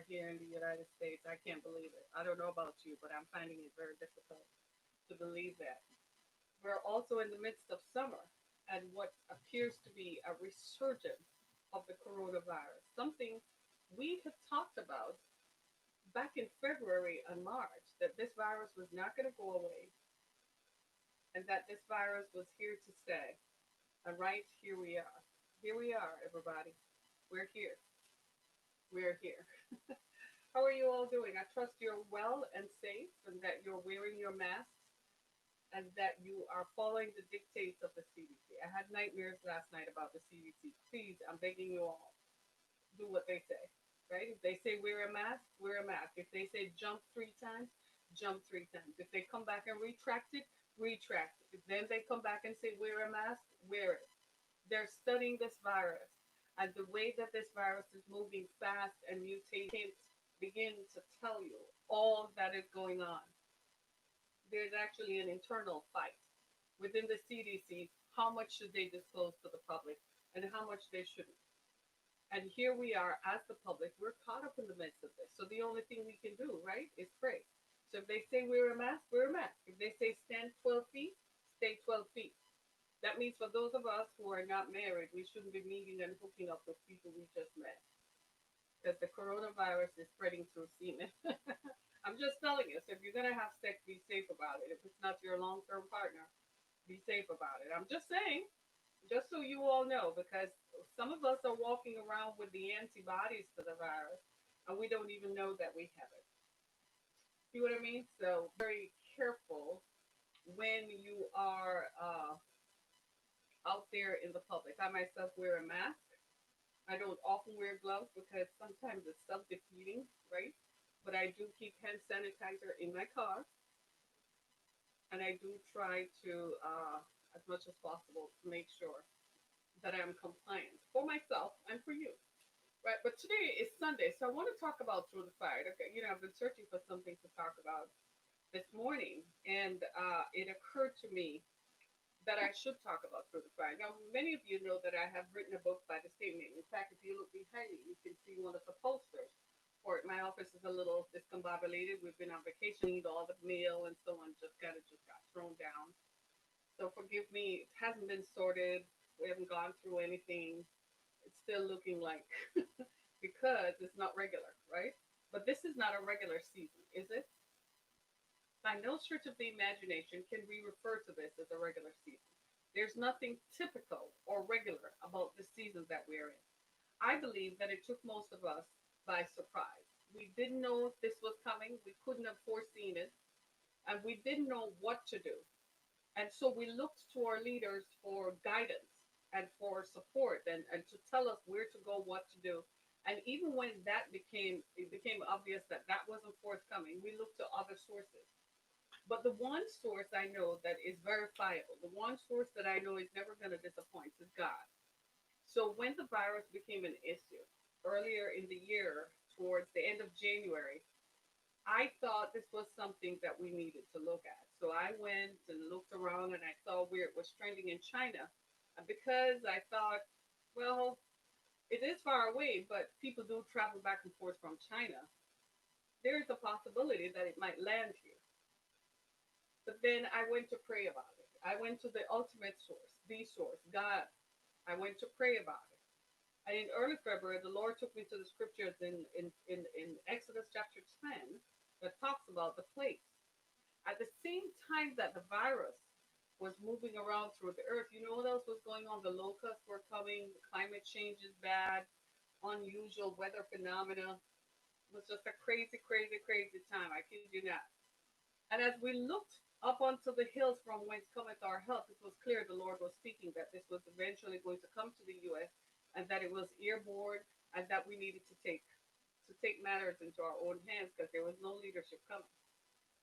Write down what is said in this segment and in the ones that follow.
here in the United States. I can't believe it. I don't know about you, but I'm finding it very difficult to believe that. We're also in the midst of summer and what appears to be a resurgence of the coronavirus, something we had talked about back in February and March that this virus was not going to go away and that this virus was here to stay. And right here we are. Here we are, everybody. We're here. We're here. How are you all doing? I trust you're well and safe and that you're wearing your masks and that you are following the dictates of the CDC. I had nightmares last night about the CDC. Please, I'm begging you all, do what they say, right? If they say wear a mask, wear a mask. If they say jump 3 times, jump 3 times. If they come back and retract it, retract it. If then they come back and say wear a mask, wear it. They're studying this virus. And the way that this virus is moving fast and mutating begin to tell you all that is going on. There's actually an internal fight within the CDC. How much should they disclose to the public and how much they shouldn't? And here we are as the public, we're caught up in the midst of this. So the only thing we can do, right, is pray. So if they say wear a mask, wear a mask. If they say stand 12 feet, stay 12 feet. That means for those of us who are not married, we shouldn't be meeting and hooking up with people we just met. Because the coronavirus is spreading through semen. I'm just telling you, so if you're going to have sex, be safe about it. If it's not your long term partner, be safe about it. I'm just saying, just so you all know, because some of us are walking around with the antibodies to the virus and we don't even know that we have it. See what I mean? So, very careful when you are out there in the public. I myself wear a mask. I don't often wear gloves because sometimes it's self defeating, right? But I do keep hand sanitizer in my car and I do try to, as much as possible, to make sure that I'm compliant for myself and for you. Right, but today is Sunday, so I want to talk about through the fire. Okay, I've been searching for something to talk about this morning, and it occurred to me that I should talk about through the fire. Now, many of you know that I have written a book by the same name. In fact, if you look behind me, you can see one of the posters for it. My office is a little discombobulated. We've been on vacation, all the mail and so on just got thrown down. So forgive me, it hasn't been sorted. We haven't gone through anything. It's still looking like because it's not regular, right? But this is not a regular season, is it? By no stretch of the imagination can we refer to this as a regular season. There's nothing typical or regular about the season that we're in. I believe that it took most of us by surprise. We didn't know if this was coming, we couldn't have foreseen it, and we didn't know what to do. And so we looked to our leaders for guidance and for support and to tell us where to go, what to do. And even when it became obvious that that wasn't forthcoming, we looked to other sources. But the one source I know that is verifiable, the one source that I know is never going to disappoint is God. So when the virus became an issue earlier in the year, towards the end of January, I thought this was something that we needed to look at. So I went and looked around and I saw where it was trending in China. And because I thought, well, it is far away, but people do travel back and forth from China, there is a possibility that it might land here. But then I went to pray about it. I went to the ultimate source, the source, God. I went to pray about it. And in early February, the Lord took me to the scriptures in Exodus chapter 10 that talks about the plagues. At the same time that the virus was moving around through the earth, you know what else was going on? The locusts were coming, the climate change is bad, unusual weather phenomena. It was just a crazy, crazy, crazy time. I kid you not. And as we looked up onto the hills from whence cometh our help, it was clear the Lord was speaking that this was eventually going to come to the U.S. and that it was airborne and that we needed to take matters into our own hands because there was no leadership coming.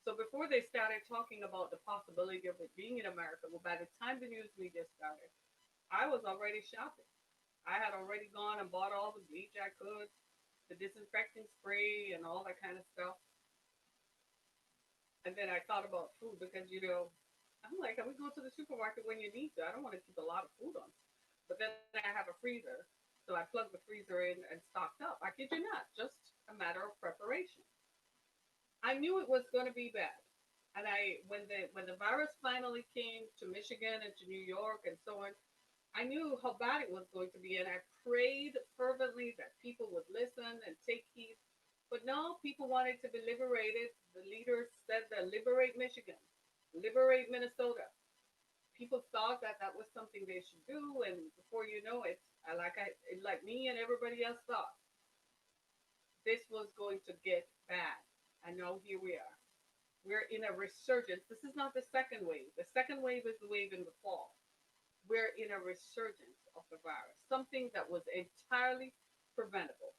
So before they started talking about the possibility of it being in America, well, by the time the news media started, I was already shopping. I had already gone and bought all the bleach I could, the disinfecting spray, and all that kind of stuff. And then I thought about food because, I'm like, we go to the supermarket when you need to. I don't want to keep a lot of food on. But then I have a freezer. So I plugged the freezer in and stocked up. I kid you not, just a matter of preparation. I knew it was going to be bad. And when the virus finally came to Michigan and to New York and so on, I knew how bad it was going to be, and I prayed fervently that people would listen and take heed. But no, people wanted to be liberated. The leaders said that liberate Michigan, liberate Minnesota. People thought that that was something they should do, and before you know it, like me and everybody else thought, this was going to get bad. And now here we are. We're in a resurgence. This is not the second wave. The second wave is the wave in the fall. We're in a resurgence of the virus, something that was entirely preventable.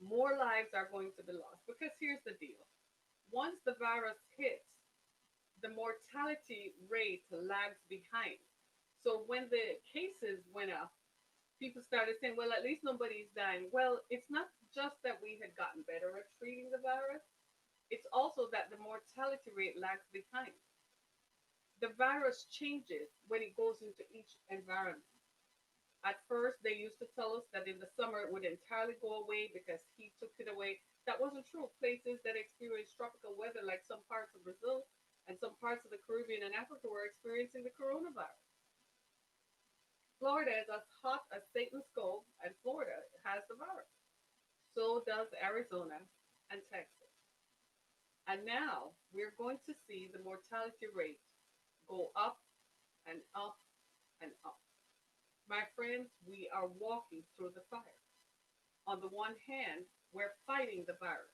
More lives are going to be lost because here's the deal. Once the virus hits, the mortality rate lags behind. So when the cases went up, people started saying, well, at least nobody's dying. Well, it's not just that we had gotten better at treating the virus, it's also that the mortality rate lags behind. The virus changes when it goes into each environment. At first, they used to tell us that in the summer it would entirely go away because heat took it away. That wasn't true. Places that experienced tropical weather, like some parts of Brazil and some parts of the Caribbean and Africa, were experiencing the coronavirus. Florida is as hot as Satan's Cove, and Florida has the virus. So does Arizona and Texas. And now we're going to see the mortality rate go up and up and up. My friends, we are walking through the fire. On the one hand, we're fighting the virus,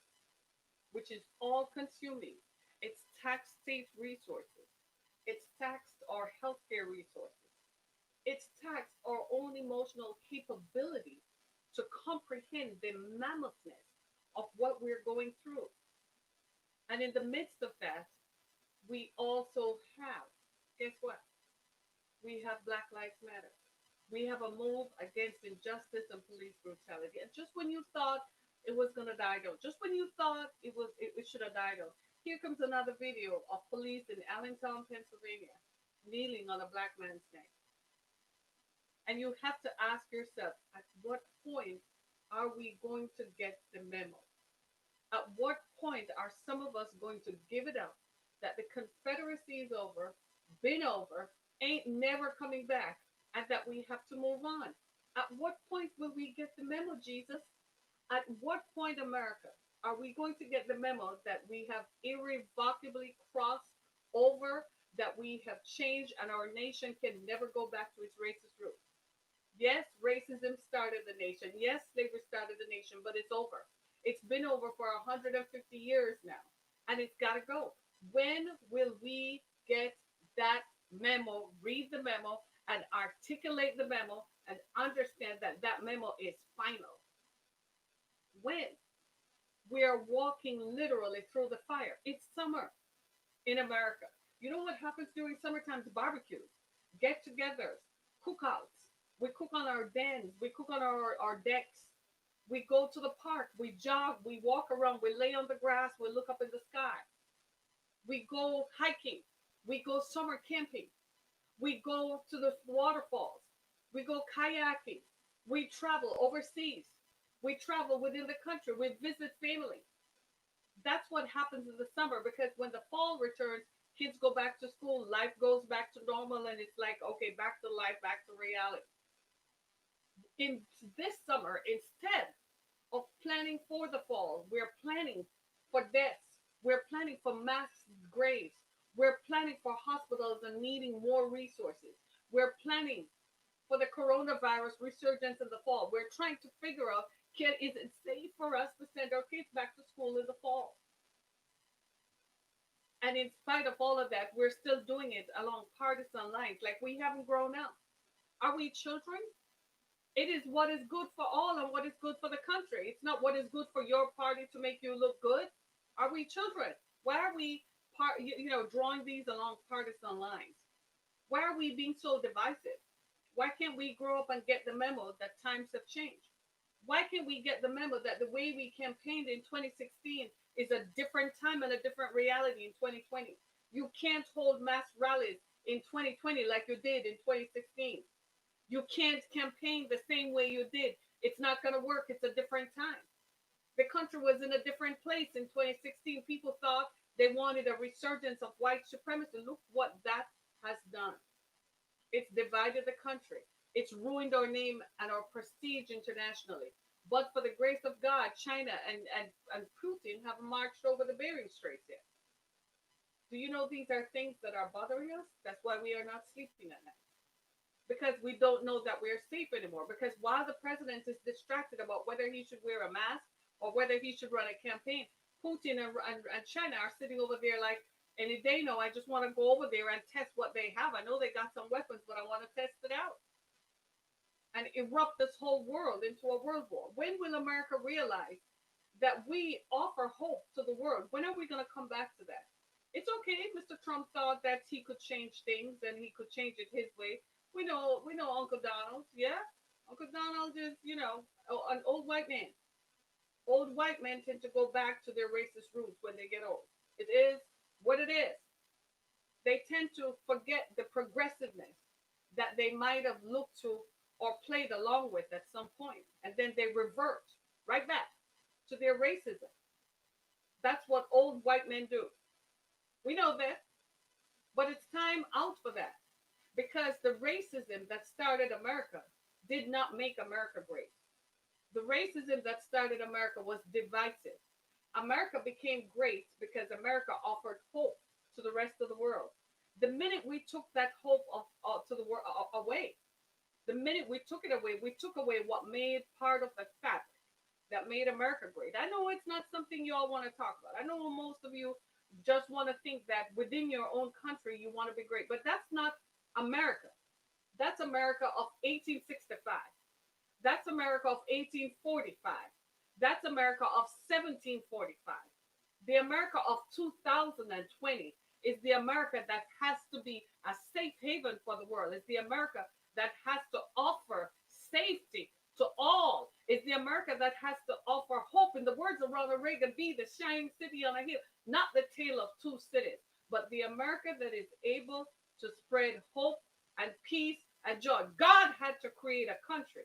which is all consuming. It's taxed state resources, it's taxed our healthcare resources, it's taxed our own emotional capability to comprehend the mammothness of what we're going through. And in the midst of that, we also have, guess what? We have Black Lives Matter. We have a move against injustice and police brutality. And just when you thought it was going to die down, just when you thought it should have died down, here comes another video of police in Allentown, Pennsylvania, kneeling on a black man's neck. And you have to ask yourself, at what point are we going to get the memo? At what point are some of us going to give it up that the Confederacy is over, been over, ain't never coming back, and that we have to move on? At what point will we get the memo, Jesus? At what point, America, are we going to get the memo that we have irrevocably crossed over, that we have changed, and our nation can never go back to its racist roots? Yes, racism started the nation. Yes, slavery started the nation, but it's over. It's been over for 150 years now, and it's got to go. When will we get that memo, read the memo, and articulate the memo, and understand that that memo is final? When? We are walking literally through the fire. It's summer in America. You know what happens during summertime? Barbecues, get-togethers, cookouts. We cook on our dens. We cook on our decks. We go to the park. We jog. We walk around. We lay on the grass. We look up in the sky. We go hiking. We go summer camping. We go to the waterfalls. We go kayaking. We travel overseas. We travel within the country. We visit family. That's what happens in the summer, because when the fall returns, kids go back to school. Life goes back to normal, and it's like, okay, back to life, back to reality. In this summer, instead of planning for the fall, we're planning for deaths. We're planning for mass graves. We're planning for hospitals and needing more resources. We're planning for the coronavirus resurgence in the fall. We're trying to figure out, is it safe for us to send our kids back to school in the fall? And in spite of all of that, we're still doing it along partisan lines, like we haven't grown up. Are we children? It is what is good for all and what is good for the country. It's not what is good for your party to make you look good. Are we children? Why are we drawing these along partisan lines? Why are we being so divisive? Why can't we grow up and get the memo that times have changed? Why can't we get the memo that the way we campaigned in 2016 is a different time and a different reality in 2020? You can't hold mass rallies in 2020 like you did in 2016. You can't campaign the same way you did. It's not going to work. It's a different time. The country was in a different place in 2016. People thought they wanted a resurgence of white supremacy. Look what that has done. It's divided the country. It's ruined our name and our prestige internationally. But for the grace of God, China and Putin have marched over the Bering Straits here. Do you know these are things that are bothering us? That's why we are not sleeping at night. Because we don't know that we're safe anymore. Because while the president is distracted about whether he should wear a mask or whether he should run a campaign, Putin and China are sitting over there like, any day now, I just want to go over there and test what they have. I know they got some weapons, but I want to test it out and erupt this whole world into a world war. When will America realize that we offer hope to the world? When are we going to come back to that? It's okay. Mr. Trump thought that he could change things and he could change it his way. We know Uncle Donald. Yeah, Uncle Donald is an old white man. Old white men tend to go back to their racist roots when they get old. It is what it is. They tend to forget the progressiveness that they might have looked to or played along with at some point, and then they revert right back to their racism. That's what old white men do. We know that, but it's time out for that because the racism that started America did not make America great. The racism that started America was divisive. America became great because America offered hope to the rest of the world. The minute we took that hope to the world away, the minute we took it away, we took away what made part of the fabric that made America great. I know it's not something you all want to talk about. I know most of you just want to think that within your own country you want to be great, but that's not America. That's America of 1865. That's America of 1845. That's America of 1745. The America of 2020 is the America that has to be a safe haven for the world. It's the America that has to offer safety to all. It's the America that has to offer hope. In the words of Ronald Reagan, be the shining city on a hill, not the tale of two cities, but the America that is able to spread hope and peace and joy. God had to create a country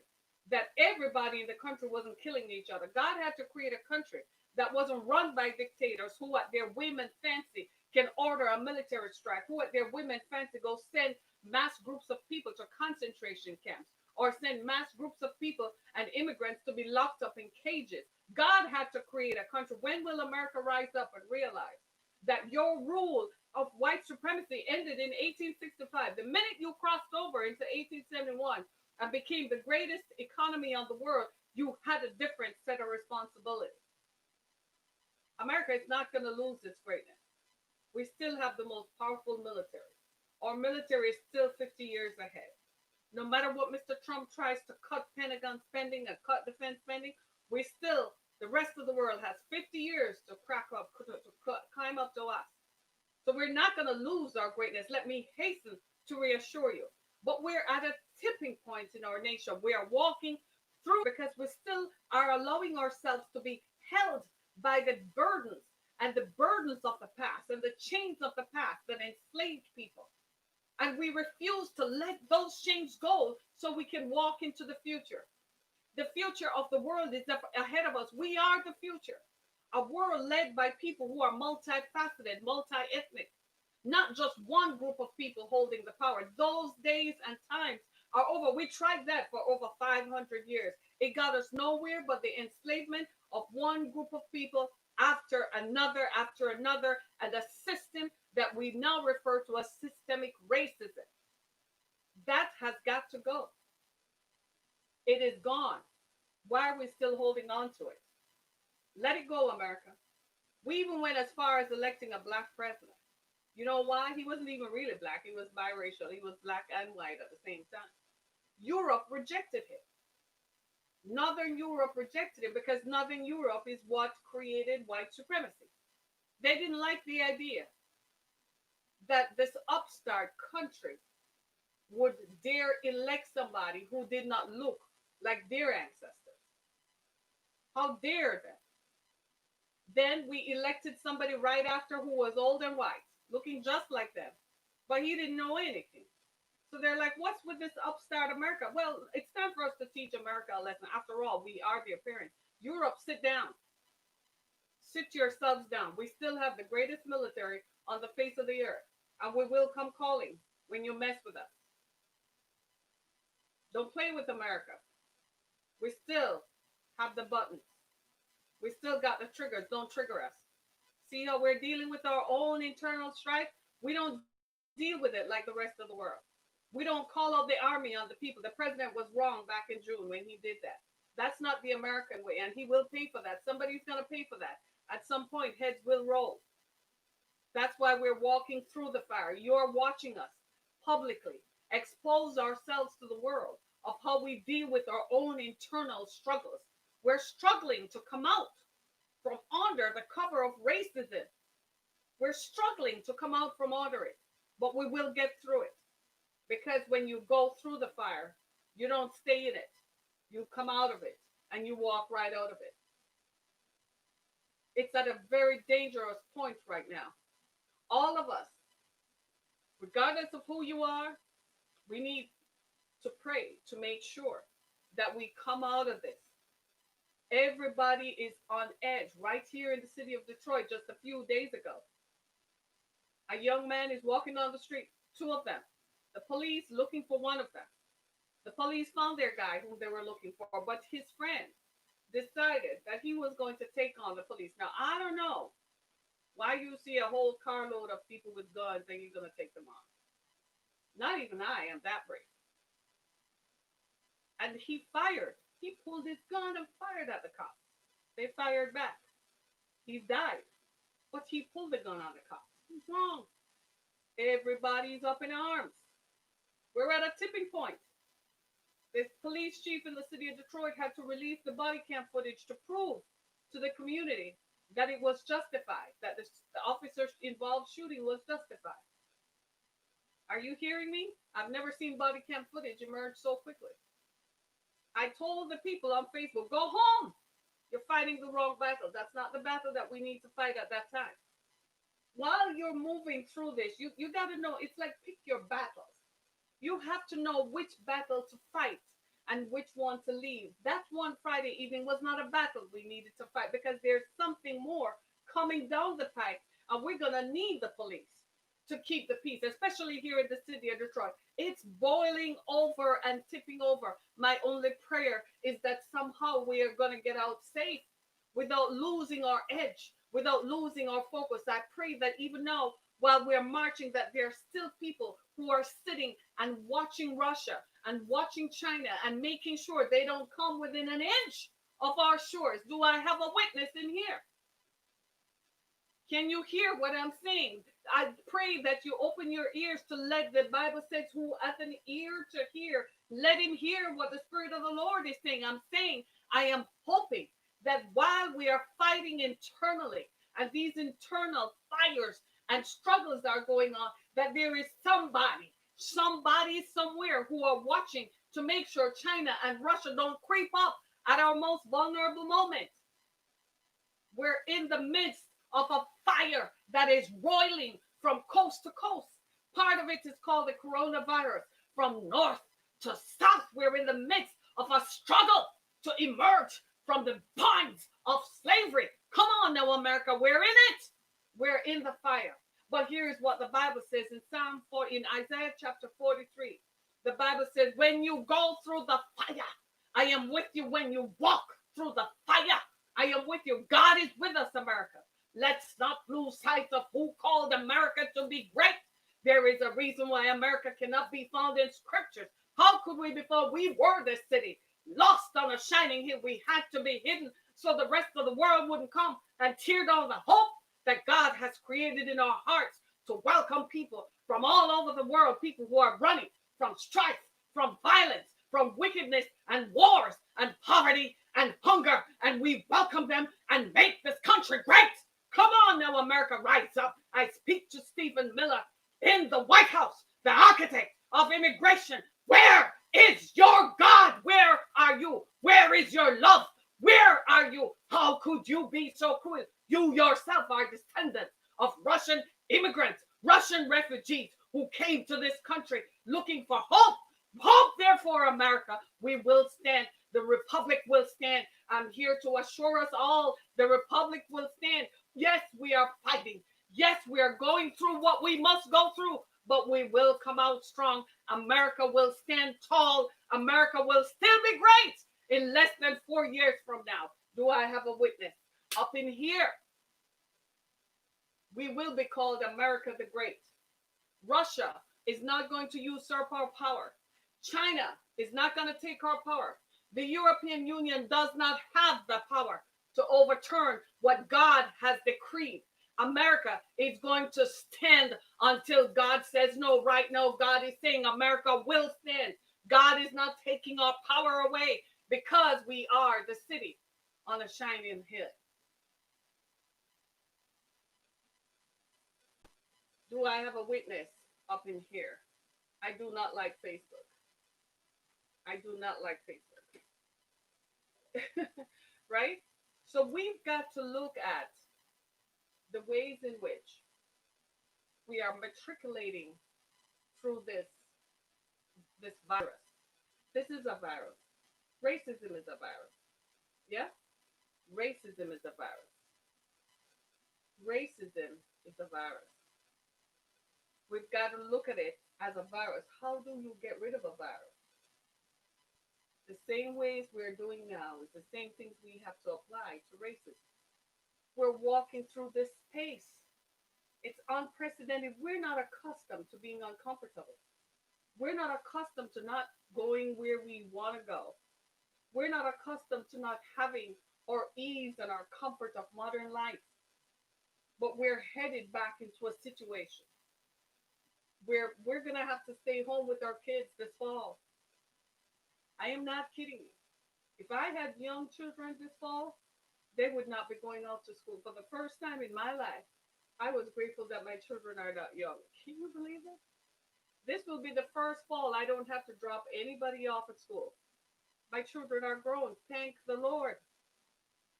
that everybody in the country wasn't killing each other. God had to create a country that wasn't run by dictators who at their whim and fancy can order a military strike, who at their whim and fancy go send mass groups of people to concentration camps or send mass groups of people and immigrants to be locked up in cages. God had to create a country. When will America rise up and realize that your rule of white supremacy ended in 1865? The minute you crossed over into 1871 and became the greatest economy on the world, you had a different set of responsibilities. America is not going to lose its greatness. We still have the most powerful military. Our military is still 50 years ahead. No matter what Mr. Trump tries to cut Pentagon spending and cut defense spending, the rest of the world has 50 years to climb up to us. So we're not going to lose our greatness. Let me hasten to reassure you. But we're at a tipping point in our nation. We are walking through because we still are allowing ourselves to be held by the burdens of the past and the chains of the past that enslaved people. And we refuse to let those chains go so we can walk into the future. The future of the world is up ahead of us. We are the future. A world led by people who are multifaceted, multi-ethnic, not just one group of people holding the power. Those days and times are over. We tried that for over 500 years. It got us nowhere but the enslavement of one group of people after another, and a system that we now refer to as systemic racism. That has got to go. It is gone. Why are we still holding on to it? Let it go, America. We even went as far as electing a black president. You know why? He wasn't even really black. He was biracial. He was black and white at the same time. Europe rejected him. Northern Europe rejected him because Northern Europe is what created white supremacy. They didn't like the idea that this upstart country would dare elect somebody who did not look like their ancestors. How dare them? Then we elected somebody right after who was old and white, looking just like them, but he didn't know anything. So they're like, what's with this upstart America? Well, it's time for us to teach America a lesson. After all, we are their parents. Europe, sit down. Sit yourselves down. We still have the greatest military on the face of the earth, and we will come calling when you mess with us. Don't play with America. We still have the buttons. We still got the triggers. Don't trigger us. See how we're dealing with our own internal strife? We don't deal with it like the rest of the world. We don't call out the army on the people. The president was wrong back in June when he did that. That's not the American way, and he will pay for that. Somebody's going to pay for that. At some point, heads will roll. That's why we're walking through the fire. You're watching us publicly expose ourselves to the world of how we deal with our own internal struggles. We're struggling to come out from under the cover of racism. We're struggling to come out from under it, but we will get through it. Because when you go through the fire, you don't stay in it. You come out of it and you walk right out of it. It's at a very dangerous point right now. All of us, regardless of who you are, we need to pray to make sure that we come out of this. Everybody is on edge right here in the city of Detroit just a few days ago. A young man is walking down the street, two of them. The police looking for one of them. The police found their guy whom they were looking for, but his friend decided that he was going to take on the police. Now, I don't know why you see a whole carload of people with guns and you're going to take them on. Not even I am that brave. And he fired. He pulled his gun and fired at the cops. They fired back. He died. But he pulled the gun on the cops. He's wrong. Everybody's up in arms. We're at a tipping point. The police chief in the city of Detroit had to release the body cam footage to prove to the community that it was justified, that the officer involved shooting was justified. Are you hearing me? I've never seen body cam footage emerge so quickly. I told the people on Facebook, go home. You're fighting the wrong battle. That's not the battle that we need to fight at that time. While you're moving through this, you got to know, it's like pick your battles. You have to know which battle to fight and which one to leave. That one Friday evening was not a battle we needed to fight because there's something more coming down the pipe, and we're going to need the police to keep the peace, especially here in the city of Detroit. It's boiling over and tipping over. My only prayer is that somehow we are going to get out safe without losing our edge, without losing our focus. I pray that even now, while we're marching, that there are still people who are sitting and watching Russia and watching China and making sure they don't come within an inch of our shores. Do I have a witness in here? Can you hear what I'm saying? I pray that you open your ears to let the Bible says who has an ear to hear, let him hear what the Spirit of the Lord is saying. I'm saying, I am hoping that while we are fighting internally and these internal fires and struggles are going on, that there is somebody somewhere who are watching to make sure China and Russia don't creep up at our most vulnerable moment. We're in the midst of a fire that is roiling from coast to coast. Part of it is called the coronavirus. From north to south, we're in the midst of a struggle to emerge from the bonds of slavery. Come on now, America, we're in it. We're in the fire. But here's what the Bible says in Isaiah chapter 43. The Bible says, when you go through the fire, I am with you. When you walk through the fire, I am with you. God is with us, America. Let's not lose sight of who called America to be great. There is a reason why America cannot be found in scriptures. How could we be found? We were this city, lost on a shining hill. We had to be hidden so the rest of the world wouldn't come and tear down the hope that God has created in our hearts to welcome people from all over the world, people who are running from strife, from violence, from wickedness and wars and poverty and hunger. And we welcome them and make this country great. Come on now, America, rise up. I speak to Stephen Miller in the White House, the architect of immigration. Where is your God? Where are you? Where is your love? Where are you? How could you be so cruel? You yourself are descendants of Russian immigrants, Russian refugees who came to this country looking for hope. Hope, therefore, America, we will stand. The republic will stand. I'm here to assure us all the republic will stand. Yes, we are fighting. Yes, we are going through what we must go through, but we will come out strong. America will stand tall. America will still be great in less than 4 years from now. Do I have a witness? Up in here, we will be called America the Great. Russia is not going to usurp our power. China is not going to take our power. The European Union does not have the power to overturn what God has decreed. America is going to stand until God says no. Right now, God is saying America will stand. God is not taking our power away because we are the city on a shining hill. Do I have a witness up in here? I do not like Facebook. I do not like Facebook. Right? So we've got to look at the ways in which we are matriculating through this virus. This is a virus. Racism is a virus. Yeah? Racism is a virus. Racism is a virus. We've got to look at it as a virus. How do you get rid of a virus? The same ways we're doing now is the same things we have to apply to racism. We're walking through this space. It's unprecedented. We're not accustomed to being uncomfortable. We're not accustomed to not going where we want to go. We're not accustomed to not having our ease and our comfort of modern life. But we're headed back into a situation where we're going to have to stay home with our kids this fall. I am not kidding you. If I had young children this fall, they would not be going out to school. For the first time in my life, I was grateful that my children are not young. Can you believe it? This will be the first fall I don't have to drop anybody off at school. My children are grown. Thank the Lord.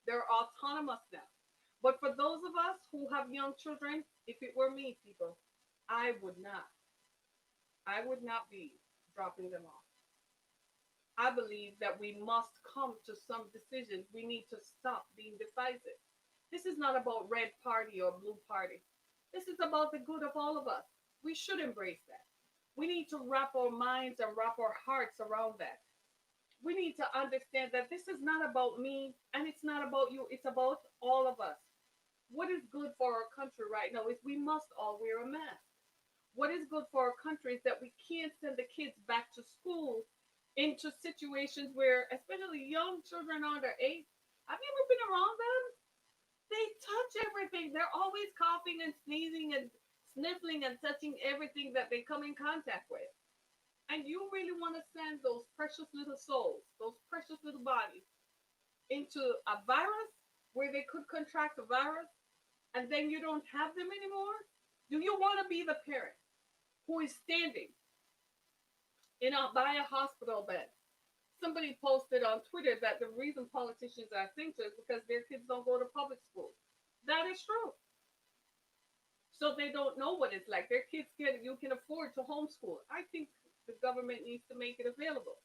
They're autonomous now. But for those of us who have young children, if it were me, people, I would not. I would not be dropping them off. I believe that we must come to some decisions. We need to stop being divisive. This is not about red party or blue party. This is about the good of all of us. We should embrace that. We need to wrap our minds and wrap our hearts around that. We need to understand that this is not about me and it's not about you. It's about all of us. What is good for our country right now is we must all wear a mask. What is good for our country is that we can't send the kids back to school into situations where, especially young children under 8, have you ever been around them? They touch everything. They're always coughing and sneezing and sniffling and touching everything that they come in contact with. And you really want to send those precious little souls, those precious little bodies, into a virus where they could contract a virus and then you don't have them anymore? Do you want to be the parent who is standing by a hospital bed? Somebody posted on Twitter that the reason politicians are thinkers is because their kids don't go to public school. That is true. So they don't know what it's like. Their kids you can afford to homeschool. I think the government needs to make it available.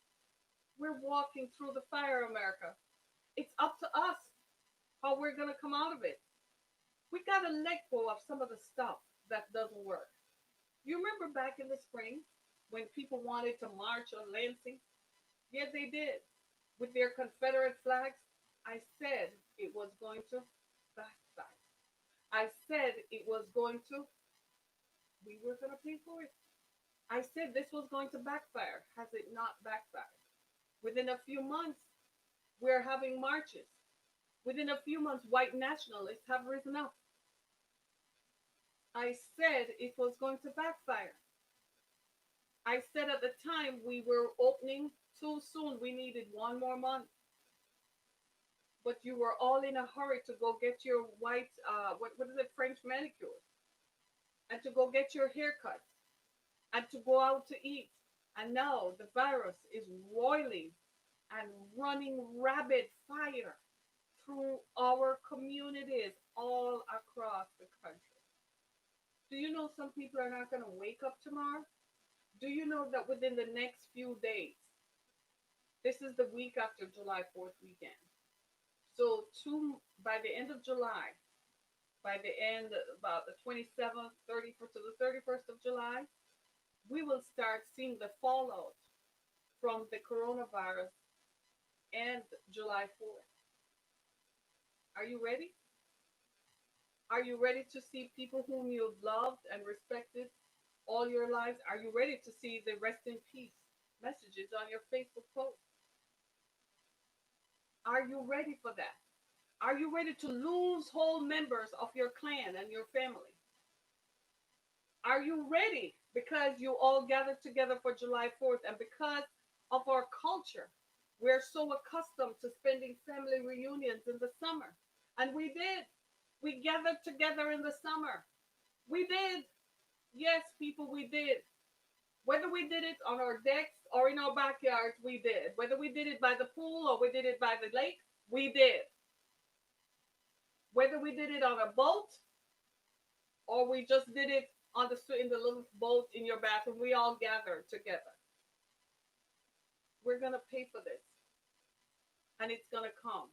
We're walking through the fire, America. It's up to us how we're going to come out of it. We got to let go of some of the stuff that doesn't work. You remember back in the spring when people wanted to march on Lansing? Yes, they did. With their Confederate flags. I said it was going to backfire. I said it was going to, we were going to pay for it. I said this was going to backfire. Has it not backfired? Within a few months, we're having marches. Within a few months, white nationalists have risen up. I said it was going to backfire. I said at the time we were opening too soon. We needed one more month. But you were all in a hurry to go get your white, what is it, French manicure, and to go get your haircut, and to go out to eat. And now the virus is roiling and running rapid fire through our communities all across the country. Do you know some people are not going to wake up tomorrow? Do you know that within the next few days, This is the week after July 4th weekend. So by the end of July, by the end about the 27th, 31st to the 31st of July, we will start seeing the fallout from the coronavirus and July 4th. Are you ready? Are you ready to see people whom you've loved and respected all your lives? Are you ready to see the rest in peace messages on your Facebook post? Are you ready for that? Are you ready to lose whole members of your clan and your family? Are you ready because you all gathered together for July 4th and because of our culture? We're so accustomed to spending family reunions in the summer. And we did. We gathered together in the summer. We did. Yes, people, we did. Whether we did it on our decks or in our backyards, we did. Whether we did it by the pool or we did it by the lake, we did. Whether we did it on a boat or we just did it on in the little boat in your bathroom, we all gathered together. We're gonna pay for this, and it's gonna come.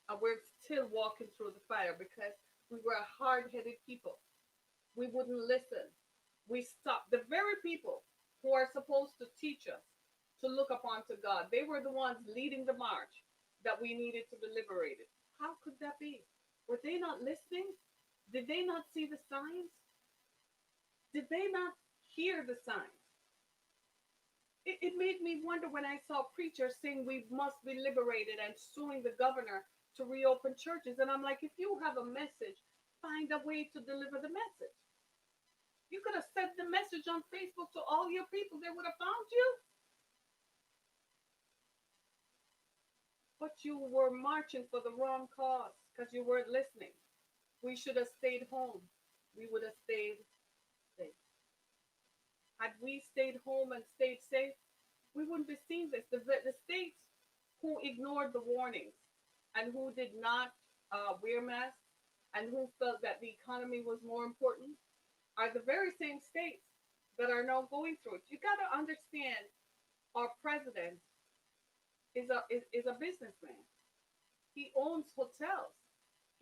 And we're still walking through the fire because we were hard-headed people. We wouldn't listen. We stopped. The very people who are supposed to teach us to look upon to God, they were the ones leading the march that we needed to be liberated. How could that be? Were they not listening? Did they not see the signs? Did they not hear the signs? It made me wonder when I saw preachers saying we must be liberated and suing the governor to reopen churches. And I'm like, if you have a message, find a way to deliver the message. You could have sent the message on Facebook to all your people. They would have found you. But you were marching for the wrong cause because you weren't listening. We should have stayed home. We would have stayed safe. Had we stayed home and stayed safe, we wouldn't be seeing this. The states who ignored the warnings and who did not wear masks and who felt that the economy was more important are the very same states that are now going through it. You got to understand, our president is a businessman. He owns hotels.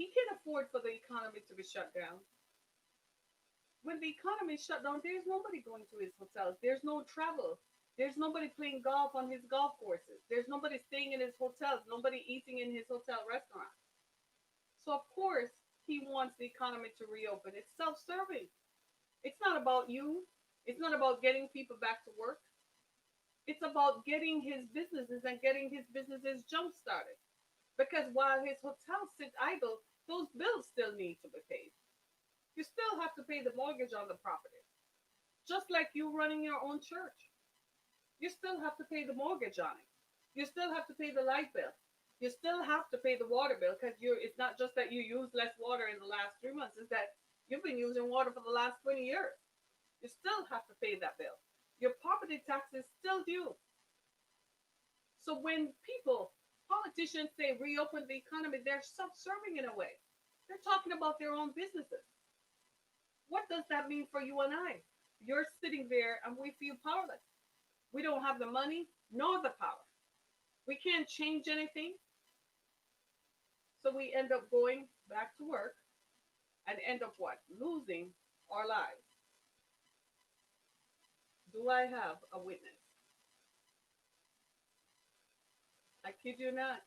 He can't afford for the economy to be shut down. When the economy is shut down, there's nobody going to his hotels. There's no travel. There's nobody playing golf on his golf courses. There's nobody staying in his hotels. Nobody eating in his hotel restaurant. So of course he wants the economy to reopen. It's self-serving. It's not about you. It's not about getting people back to work. It's about getting his businesses and getting his businesses jump-started. Because while his hotels sit idle, those bills still need to be paid. You still have to pay the mortgage on the property. Just like you running your own church. You still have to pay the mortgage on it. You still have to pay the light bill. You still have to pay the water bill because it's not just that you use less water in the last 3 months, it's that you've been using water for the last 20 years. You still have to pay that bill. Your property tax is still due. So when politicians say reopen the economy, they're self-serving in a way. They're talking about their own businesses. What does that mean for you and I? You're sitting there and we feel powerless. We don't have the money nor the power. We can't change anything. So we end up going back to work and end up what? Losing our lives. Do I have a witness? I kid you not.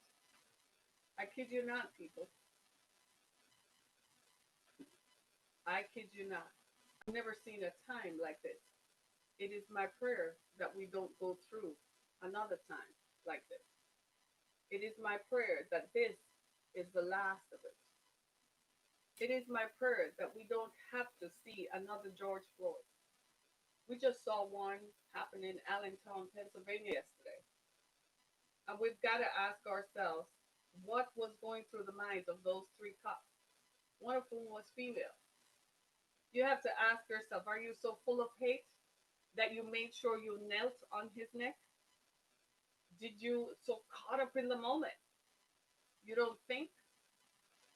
I kid you not, people. I kid you not. I've never seen a time like this. It is my prayer that we don't go through another time like this. It is my prayer that this is the last of it. It is my prayer that we don't have to see another George Floyd. We just saw one happen in Allentown, Pennsylvania yesterday. And we've got to ask ourselves what was going through the minds of those 3 cops, one of whom was female. You have to ask yourself, are you so full of hate that you made sure you knelt on his neck? Did you so caught up in the moment? You don't think?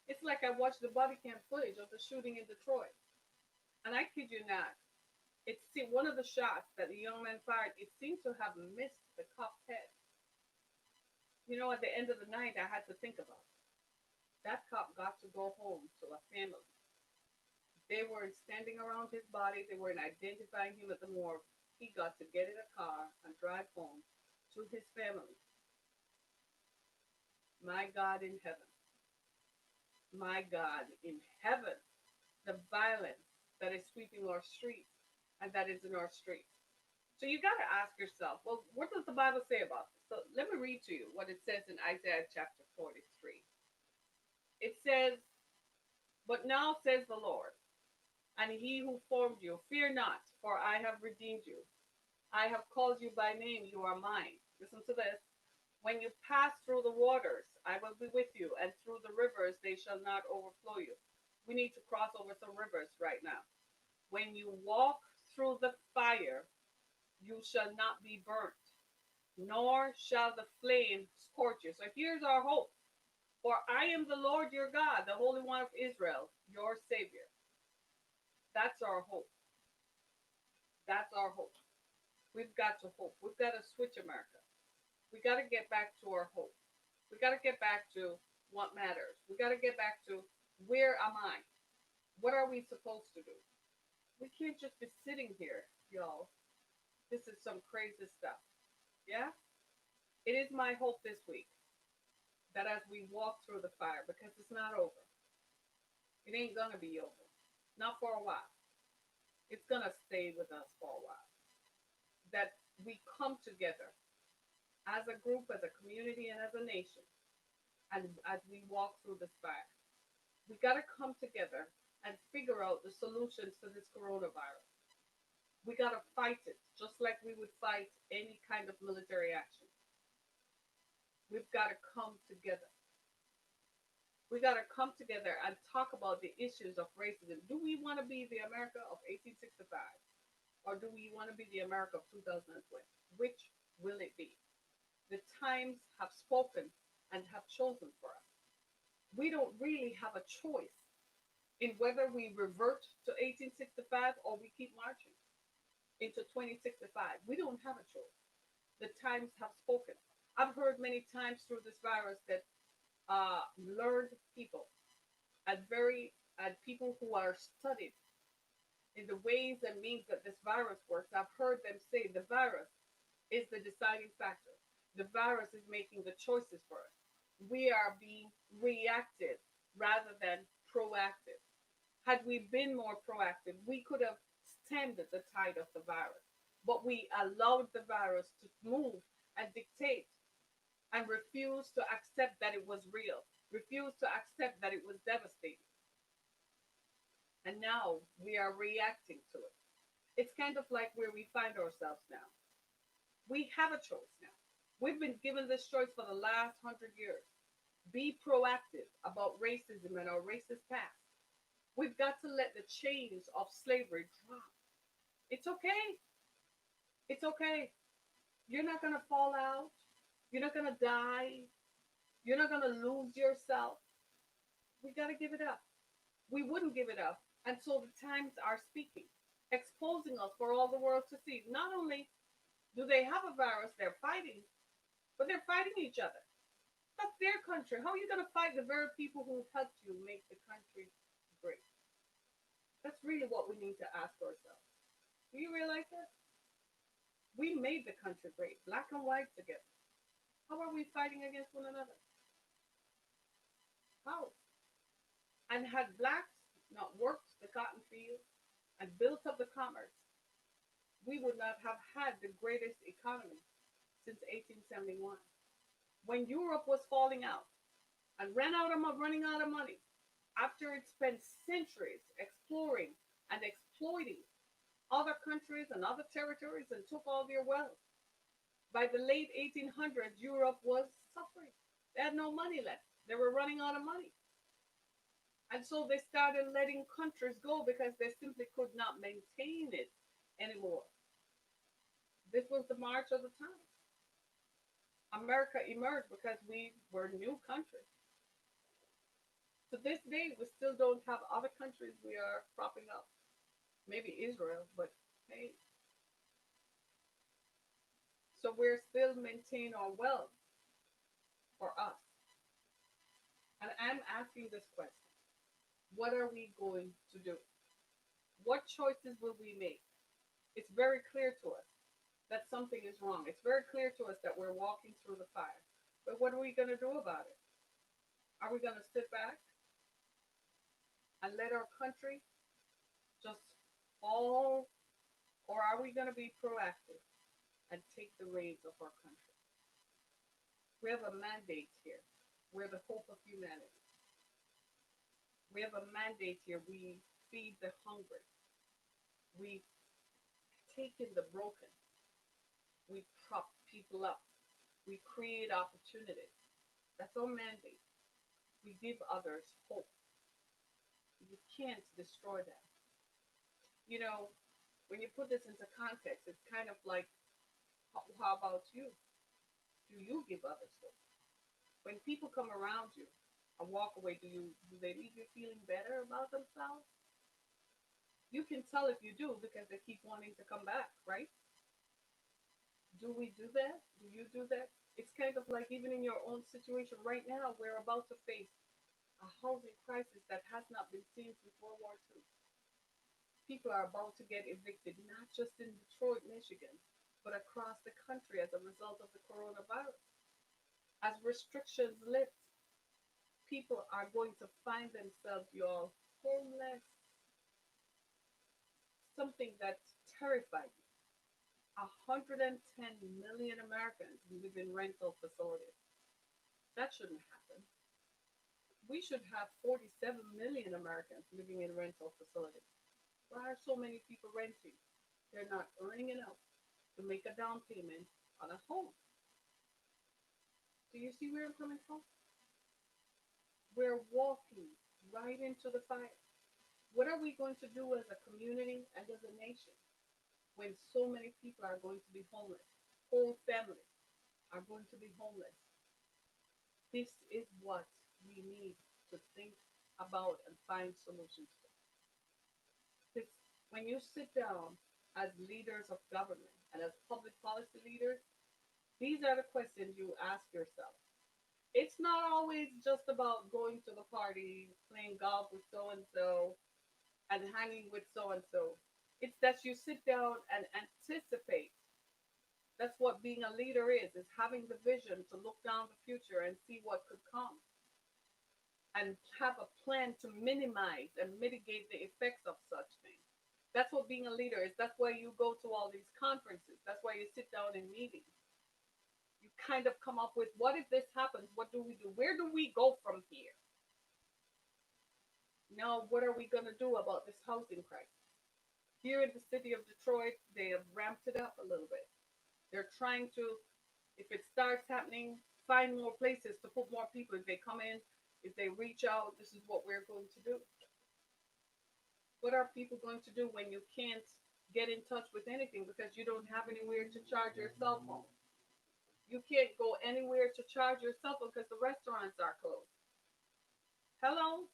It's like I watched the body cam footage of the shooting in Detroit. And I kid you not, one of the shots that the young man fired, it seemed to have missed the cop's head. You know, at the end of the night, I had to think about it. That cop got to go home to a family. They weren't standing around his body. They weren't identifying him at the morgue. He got to get in a car and drive home to his family. My God in heaven. My God in heaven. The violence that is sweeping our streets and that is in our streets. So you got to ask yourself, well, what does the Bible say about this? So let me read to you what it says in Isaiah chapter 43. It says, "But now says the Lord, and he who formed you, fear not, for I have redeemed you. I have called you by name, you are mine." Listen to this. "When you pass through the waters, I will be with you, and through the rivers, they shall not overflow you." We need to cross over some rivers right now. "When you walk through the fire, you shall not be burnt, nor shall the flame scorch you." So here's our hope. "For I am the Lord your God, the Holy One of Israel, your Savior." That's our hope. That's our hope. We've got to hope. We've got to switch America. We got to get back to our hope. We got to get back to what matters. We got to get back to, where am I? What are we supposed to do? We can't just be sitting here, y'all. This is some crazy stuff. Yeah? It is my hope this week that as we walk through the fire, because it's not over, it ain't going to be over. Not for a while. It's going to stay with us for a while. That we come together as a group, as a community, and as a nation, and as we walk through this fire. We got to come together and figure out the solutions to this coronavirus. We got to fight it just like we would fight any kind of military action. We've got to come together. We got to come together and talk about the issues of racism. Do we want to be the America of 1865? Or do we want to be the America of 2020? Which will it be? The times have spoken and have chosen for us. We don't really have a choice in whether we revert to 1865 or we keep marching into 2065. We don't have a choice. The times have spoken. I've heard many times through this virus that learned people and people who are studied in the ways and means that this virus works. I've heard them say the virus is the deciding factor. The virus is making the choices for us. We are being reactive rather than proactive. Had we been more proactive, we could have stemmed the tide of the virus. But we allowed the virus to move and dictate and refused to accept that it was real, refused to accept that it was devastating. And now we are reacting to it. It's kind of like where we find ourselves now. We have a choice now. We've been given this choice for the last 100 years. Be proactive about racism and our racist past. We've got to let the chains of slavery drop. It's okay. It's okay. You're not going to fall out. You're not going to die. You're not going to lose yourself. We got to give it up. We wouldn't give it up until the times are speaking, exposing us for all the world to see. Not only do they have a virus they're fighting, but they're fighting each other. That's their country. How are you going to fight the very people who helped you make the country great? That's really what we need to ask ourselves. Do you realize that? We made the country great, black and white together. How are we fighting against one another? How? And had blacks not worked the cotton fields and built up the commerce, we would not have had the greatest economy since 1871. When Europe was falling out and running out of money, after it spent centuries exploring and exploiting other countries and other territories and took all their wealth, by the late 1800s, Europe was suffering. They had no money left. They were running out of money. And so they started letting countries go because they simply could not maintain it anymore. This was the march of the time. America emerged because we were a new country. To this day, we still don't have other countries we are propping up. Maybe Israel, but hey. So we're still maintaining our wealth for us. And I'm asking this question: what are we going to do? What choices will we make? It's very clear to us that something is wrong. It's very clear to us that we're walking through the fire. But what are we going to do about it? Are we going to sit back and let our country just fall? Or are we going to be proactive and take the reins of our country? We have a mandate here. We're the hope of humanity. We have a mandate here. We feed the hungry. We take in the broken. We prop people up. We create opportunities. That's our mandate. We give others hope. You can't destroy that. You know, when you put this into context, it's kind of like, how about you? Do you give others hope? When people come around you and walk away, do they leave you feeling better about themselves? You can tell if you do because they keep wanting to come back, right? Do we do that? Do you do that? It's kind of like even in your own situation right now, we're about to face a housing crisis that has not been seen since World War II. People are about to get evicted, not just in Detroit, Michigan, but across the country as a result of the coronavirus. As restrictions lift, people are going to find themselves, y'all, homeless, something that terrified me. 110 million Americans live in rental facilities. That shouldn't happen. We should have 47 million Americans living in rental facilities. Why are so many people renting? They're not earning enough to make a down payment on a home. Do you see where I'm coming from? We're walking right into the fire. What are we going to do as a community and as a nation when so many people are going to be homeless? Whole families are going to be homeless. This is what we need to think about and find solutions for. Because when you sit down as leaders of government and as public policy leaders, these are the questions you ask yourself. It's not always just about going to the party, playing golf with so and so, and hanging with so and so. It's that you sit down and anticipate. That's what being a leader is having the vision to look down the future and see what could come and have a plan to minimize and mitigate the effects of such things. That's what being a leader is. That's why you go to all these conferences. That's why you sit down in meetings. You kind of come up with, what if this happens? What do we do? Where do we go from here? Now, what are we going to do about this housing crisis? Here in the city of Detroit, they have ramped it up a little bit. They're trying to, if it starts happening, find more places to put more people. If they come in, if they reach out, this is what we're going to do. What are people going to do when you can't get in touch with anything because you don't have anywhere to charge your cell phone? You can't go anywhere to charge your cell phone because the restaurants are closed. Hello?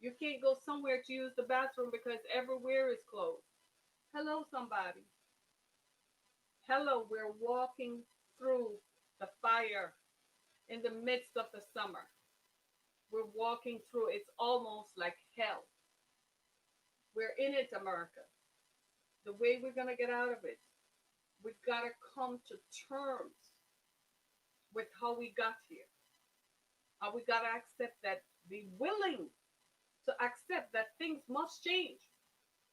You can't go somewhere to use the bathroom because everywhere is closed. Hello, somebody. Hello, we're walking through the fire in the midst of the summer. We're walking through, it's almost like hell. We're in it, America. The way we're going to get out of it, we've got to come to terms with how we got here. We got to accept that, be willing to accept that things must change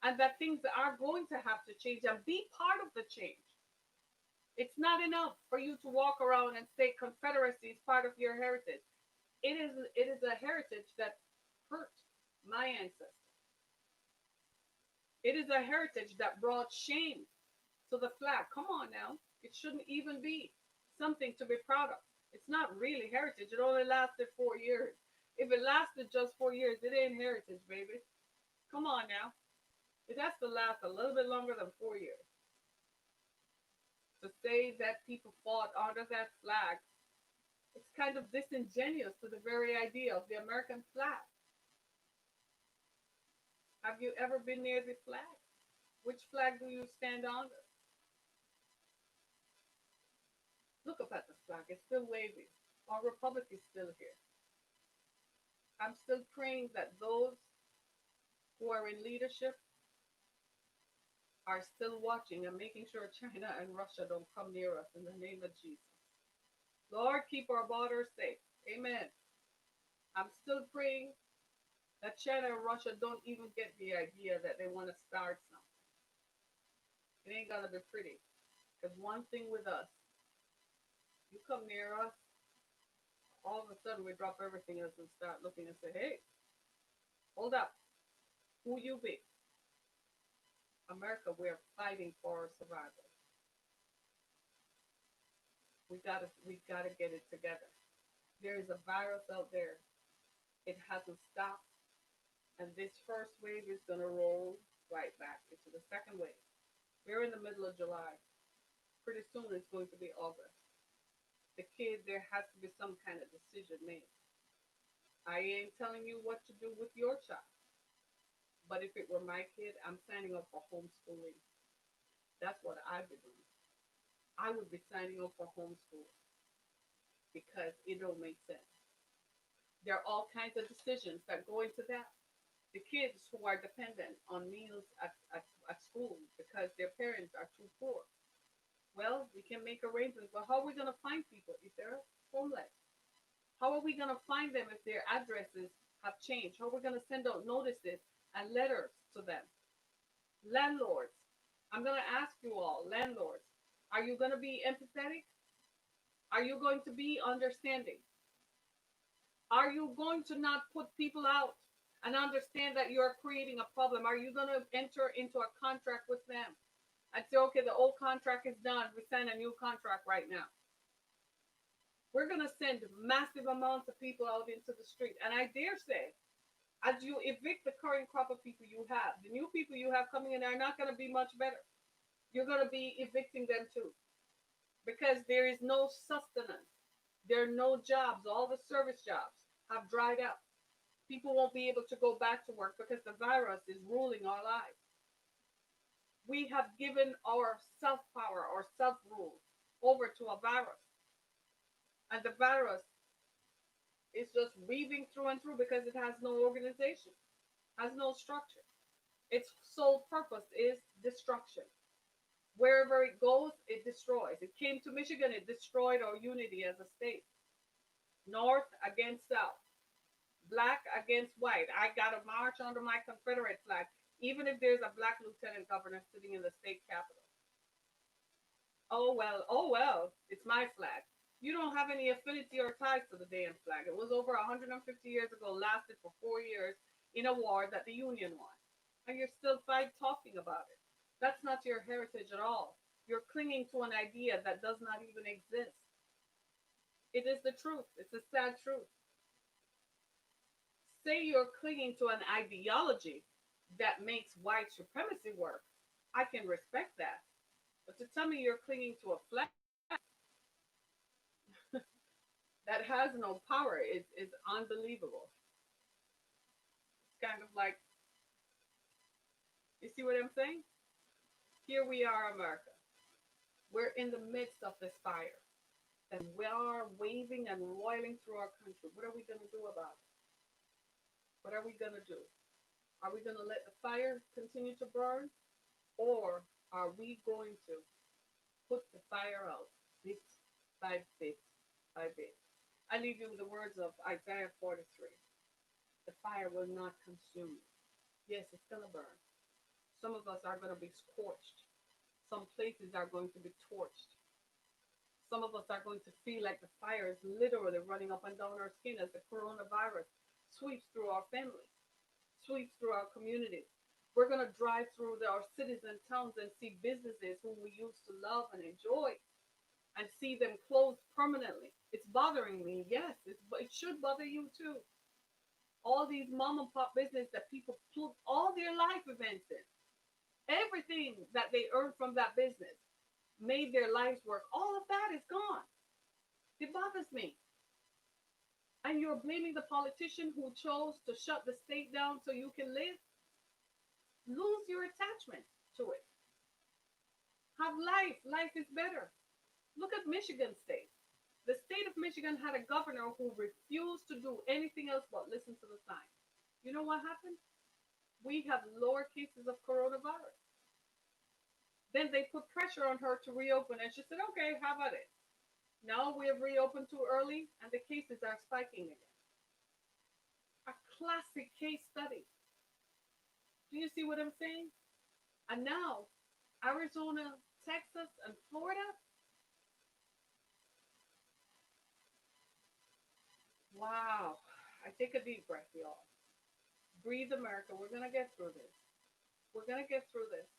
and that things are going to have to change and be part of the change. It's not enough for you to walk around and say Confederacy is part of your heritage. It is a heritage that hurt my ancestors. It is a heritage that brought shame to the flag. Come on now. It shouldn't even be something to be proud of. It's not really heritage. It only lasted 4 years. If it lasted just 4 years, it ain't heritage, baby. Come on now. It has to last a little bit longer than 4 years. To say that people fought under that flag, it's kind of disingenuous to the very idea of the American flag. Have you ever been near the flag? Which flag do you stand under? Look up at the flag. It's still wavy. Our republic is still here. I'm still praying that those who are in leadership are still watching and making sure China and Russia don't come near us in the name of Jesus. Lord, keep our borders safe. Amen. I'm still praying that China and Russia don't even get the idea that they want to start something. It ain't gonna be pretty. Because one thing with us, you come near us, all of a sudden we drop everything else and start looking and say, hey, hold up. Who you be? America, we're fighting for our survival. We gotta get it together. There is a virus out there. It hasn't stopped. And this first wave is gonna roll right back into the second wave. We're in the middle of July. Pretty soon it's going to be August. The kid, there has to be some kind of decision made. I ain't telling you what to do with your child. But if it were my kid, I'm signing up for homeschooling. That's what I'd be doing. I would be signing up for homeschool because it don't make sense. There are all kinds of decisions that go into that. The kids who are dependent on meals at school because their parents are too poor. Well, we can make arrangements, but how are we going to find people if they're homeless? How are we going to find them if their addresses have changed? How are we going to send out notices and letters to them? Landlords, I'm going to ask you all, landlords, are you going to be empathetic? Are you going to be understanding? Are you going to not put people out and understand that you're creating a problem? Are you going to enter into a contract with them and say, okay, the old contract is done. We sign a new contract right now. We're going to send massive amounts of people out into the street. And I dare say, as you evict the current crop of people you have, the new people you have coming in are not going to be much better. You're going to be evicting them too because there is no sustenance. There are no jobs. All the service jobs have dried up. People won't be able to go back to work because the virus is ruling our lives. We have given our self-power or self-rule over to a virus. And the virus is just weaving through and through because it has no organization, has no structure. Its sole purpose is destruction. Wherever it goes, it destroys. It came to Michigan, it destroyed our unity as a state. North against South, black against white. I got to march under my Confederate flag, even if there's a black lieutenant governor sitting in the state capitol. Oh well, it's my flag. You don't have any affinity or ties to the damn flag. It was over 150 years ago, lasted for 4 years in a war that the Union won. And you're still talking about it. That's not your heritage at all. You're clinging to an idea that does not even exist. It is the truth. It's a sad truth. Say you're clinging to an ideology that makes white supremacy work. I can respect that. But to tell me you're clinging to a flag that has no power is unbelievable. It's kind of like, you see what I'm saying? Here we are, America. We're in the midst of this fire. And we are waving and roiling through our country. What are we going to do about it? What are we going to do? Are we going to let the fire continue to burn? Or are we going to put the fire out bit by bit by bit? I leave you with the words of Isaiah 43. The fire will not consume you. Yes, it's going to burn. Some of us are going to be scorched. Some places are going to be torched. Some of us are going to feel like the fire is literally running up and down our skin as the coronavirus sweeps through our families, sweeps through our communities. We're going to drive through our cities and towns and see businesses whom we used to love and enjoy and see them closed permanently. It's bothering me. Yes, it should bother you too. All these mom and pop business that people put all their life events in, everything that they earned from that business made their lives work. All of that is gone. It bothers me. And you're blaming the politician who chose to shut the state down so you can live. Lose your attachment to it. Have life. Life is better. Look at Michigan State. The state of Michigan had a governor who refused to do anything else but listen to the signs. You know what happened? We have lower cases of coronavirus. Then they put pressure on her to reopen, and she said, okay, how about it? Now we have reopened too early, and the cases are spiking again. A classic case study. Do you see what I'm saying? And now, Arizona, Texas, and Florida. Wow. I take a deep breath, y'all. Breathe, America. We're going to get through this. We're going to get through this.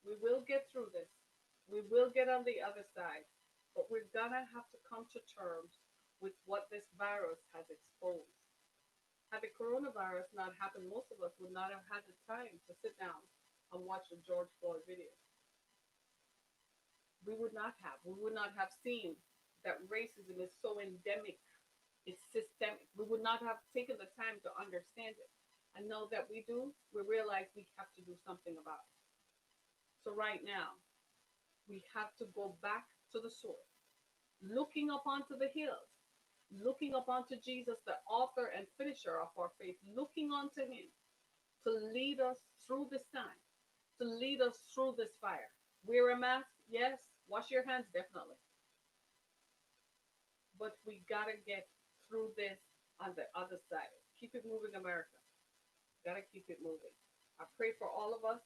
We will get through this. We will get on the other side. But we're going to have to come to terms with what this virus has exposed. Had the coronavirus not happened, most of us would not have had the time to sit down and watch the George Floyd video. We would not have. We would not have seen that racism is so endemic, it's systemic. We would not have taken the time to understand it. And now that we do, we realize we have to do something about it. So right now, we have to go back to the source, looking up onto the hills, looking up onto Jesus, the author and finisher of our faith, looking unto him to lead us through this time, to lead us through this fire. Wear a mask, yes. Wash your hands, definitely. But we gotta get through this on the other side. Keep it moving, America. Gotta keep it moving. I pray for all of us.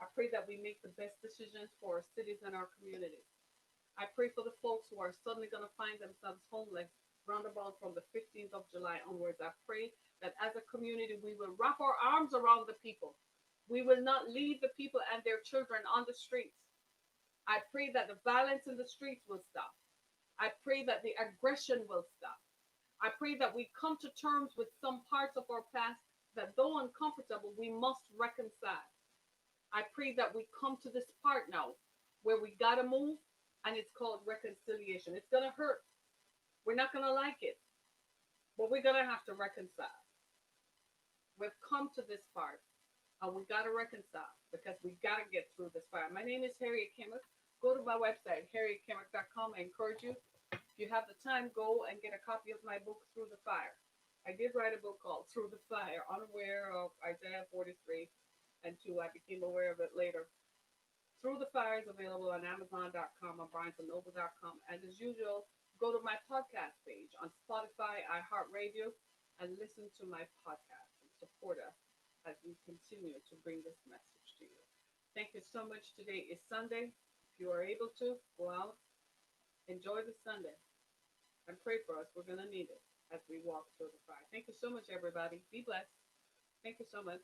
I pray that we make the best decisions for our cities and our communities. I pray for the folks who are suddenly going to find themselves homeless roundabout from the 15th of July onwards. I pray that as a community, we will wrap our arms around the people. We will not leave the people and their children on the streets. I pray that the violence in the streets will stop. I pray that the aggression will stop. I pray that we come to terms with some parts of our past that, though uncomfortable, we must reconcile. I pray that we come to this part now where we got to move, and it's called reconciliation. It's going to hurt. We're not going to like it, but we're going to have to reconcile. We've come to this part, and we got to reconcile because we got to get through this fire. My name is Harriet Kimmick. Go to my website, harrietkimmick.com. I encourage you, if you have the time, go and get a copy of my book, Through the Fire. I did write a book called Through the Fire, unaware of Isaiah 43, and 2, I became aware of it later. Through the Fire is available on Amazon.com, on BarnesandNoble.com. And as usual, go to my podcast page on Spotify, iHeartRadio, and listen to my podcast and support us as we continue to bring this message to you. Thank you so much. Today is Sunday. If you are able to, go out, enjoy the Sunday, and pray for us. We're going to need it as we walk through the fire. Thank you so much, everybody. Be blessed. Thank you so much.